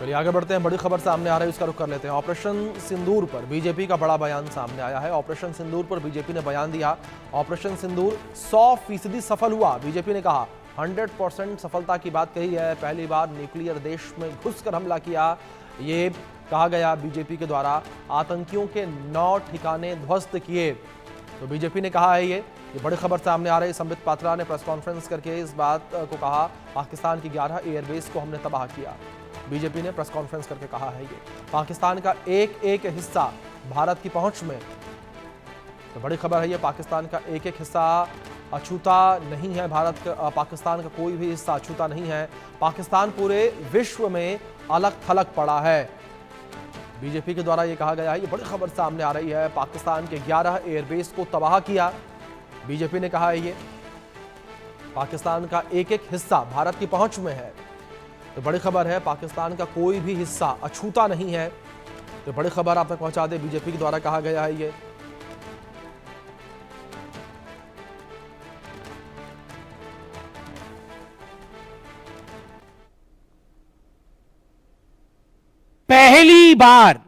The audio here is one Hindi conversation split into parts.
चलिए आगे बढ़ते हैं, बड़ी खबर सामने आ रही है, उसका रुख कर लेते हैं। ऑपरेशन सिंदूर पर बीजेपी का बड़ा बयान सामने आया है। ऑपरेशन सिंदूर पर बीजेपी ने बयान दिया। ऑपरेशन सिंदूर 100% सफल हुआ। बीजेपी ने कहा 100% सफलता की बात कही है। पहली बार न्यूक्लियर देश में घुसकर हमला किया, ये कहा गया बीजेपी के द्वारा। आतंकियों के 9 ठिकाने ध्वस्त किए, तो बीजेपी ने कहा है। ये बड़ी खबर सामने आ रही है। संबित पात्रा ने प्रेस कॉन्फ्रेंस करके इस बात को कहा, पाकिस्तान की 11 एयरबेस को हमने तबाह किया। बीजेपी ने प्रेस कॉन्फ्रेंस करके कहा है ये पाकिस्तान का एक एक हिस्सा भारत की पहुंच में। तो बड़ी खबर है ये, पाकिस्तान का एक एक हिस्सा अछूता नहीं है। भारत का पाकिस्तान का कोई भी हिस्सा अछूता नहीं है। पाकिस्तान पूरे विश्व में अलग थलग पड़ा है, बीजेपी के द्वारा ये कहा गया है। ये बड़ी खबर सामने आ रही है। पाकिस्तान के 11 एयरबेस को तबाह किया, बीजेपी ने कहा है ये पाकिस्तान का एक एक हिस्सा भारत की पहुंच में है। तो बड़ी खबर है, पाकिस्तान का कोई भी हिस्सा अछूता नहीं है। तो बड़ी खबर आप तक पहुंचा दे, बीजेपी के द्वारा कहा गया है ये। पहली बार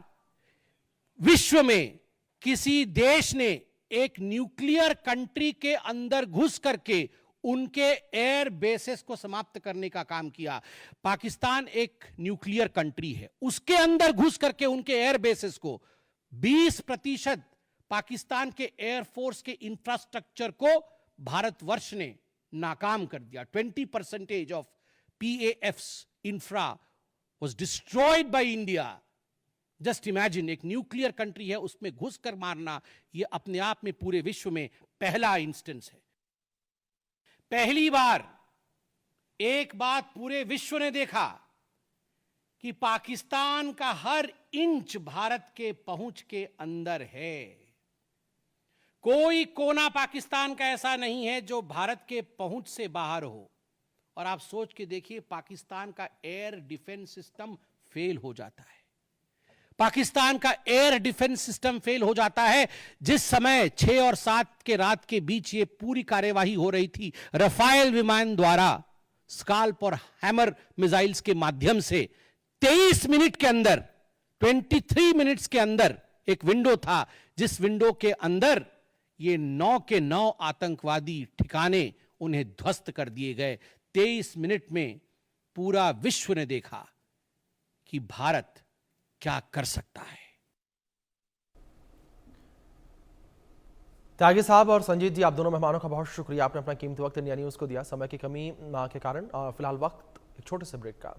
विश्व में किसी देश ने एक न्यूक्लियर कंट्री के अंदर घुस करके उनके एयर बेसेस को समाप्त करने का काम किया। पाकिस्तान एक न्यूक्लियर कंट्री है, उसके अंदर घुस करके उनके एयर बेसेस को 20% पाकिस्तान के एयरफोर्स के इंफ्रास्ट्रक्चर को भारतवर्ष ने नाकाम कर दिया। 20% of PAF's infra was destroyed by India. Just imagine, एक न्यूक्लियर कंट्री है, उसमें घुसकर मारना, यह अपने आप में पूरे विश्व में पहला इंस्टेंस है। पहली बार एक बात पूरे विश्व ने देखा कि पाकिस्तान का हर इंच भारत के पहुंच के अंदर है। कोई कोना पाकिस्तान का ऐसा नहीं है जो भारत के पहुंच से बाहर हो। और आप सोच के देखिए, पाकिस्तान का एयर डिफेंस सिस्टम फेल हो जाता है। पाकिस्तान का एयर डिफेंस सिस्टम फेल हो जाता है जिस समय 6 और 7 के रात के बीच ये पूरी कार्यवाही हो रही थी। रफाल विमान द्वारा स्काल्प और हैमर मिसाइल्स के माध्यम से 23 मिनट के अंदर, 23 मिनट्स के अंदर एक विंडो था, जिस विंडो के अंदर ये 9 के 9 आतंकवादी ठिकाने उन्हें ध्वस्त कर दिए गए। 23 मिनट में पूरा विश्व ने देखा कि भारत क्या कर सकता है। त्यागी साहब और संजीत जी, आप दोनों मेहमानों का बहुत शुक्रिया, आपने अपना कीमती वक्त इंडिया न्यूज़ को दिया। समय की कमी के कारण फिलहाल वक्त एक छोटे से ब्रेक का।